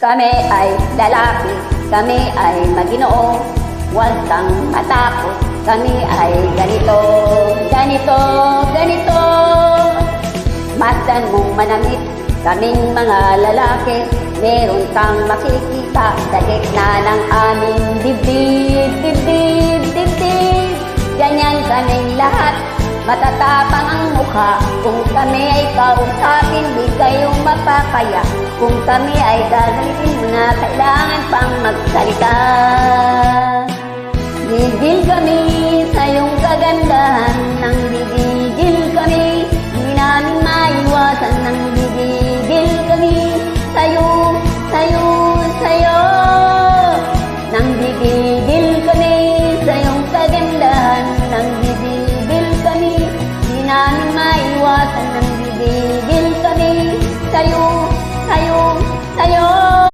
Kami ay lalaki, kami ay maginoo, huwag kang matakot, kami ay ganito, ganito, ganito. Masdan mong manamit, kaming mga lalaki, meron kang makikita sa gitna ng aming dibdib, dibdib, dibdib. Ganyan kaming lahat, matatapang ang mukha. Kung kami ay kausapin, di kayong mapapaya. Kung kami ay gagalitin mo na, kailangan pang magsalita. Gigil kami sa iyong kagandahan ng bibig.